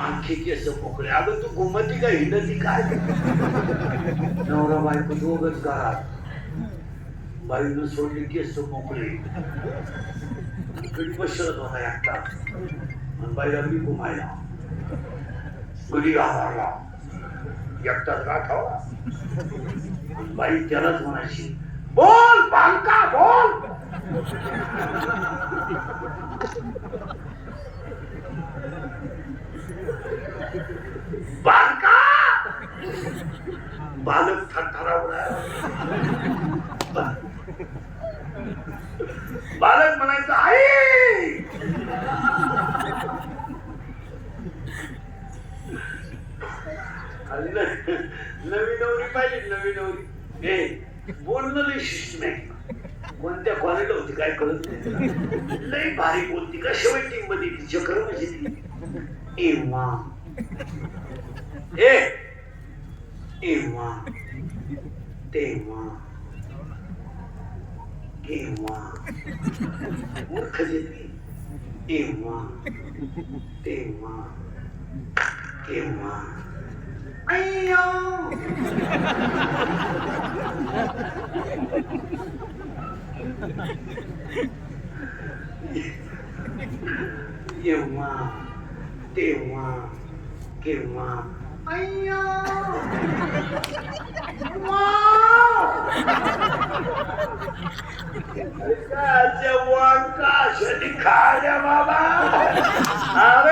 आणखी केस मोकळे. अगं तू घुमती का हिंडती काय? नवरा बायको दोघच घरात. बाईनं सोडली केस मोकळे. कधी बसत होता एकटा आणि बाईला मी घुमायला कधी घालायला एकटाच गाठावा. बाई त्यालाच म्हणायची, बोल बांका बोल. बांका बालक थरथरावला. बालक म्हणायचं आई. नवी नवरी पाहिजे. नवी नवरी हे बोलणं लई शिस्त नाही. कोणत्या कॉलेजला होती काय कळत नाही. लई भारी बोलती. कशा वेटिंग मध्ये ती चक्र म्हणजे ती एव्हा एव्हा तेव्हा केव्हा मूर्ख देते. एव्हा तेव्हा केव्हा अय्या. एव्हा तेव्हा केव्हा अय्या. जेव्हा काशनी खाल्या बाबा. अरे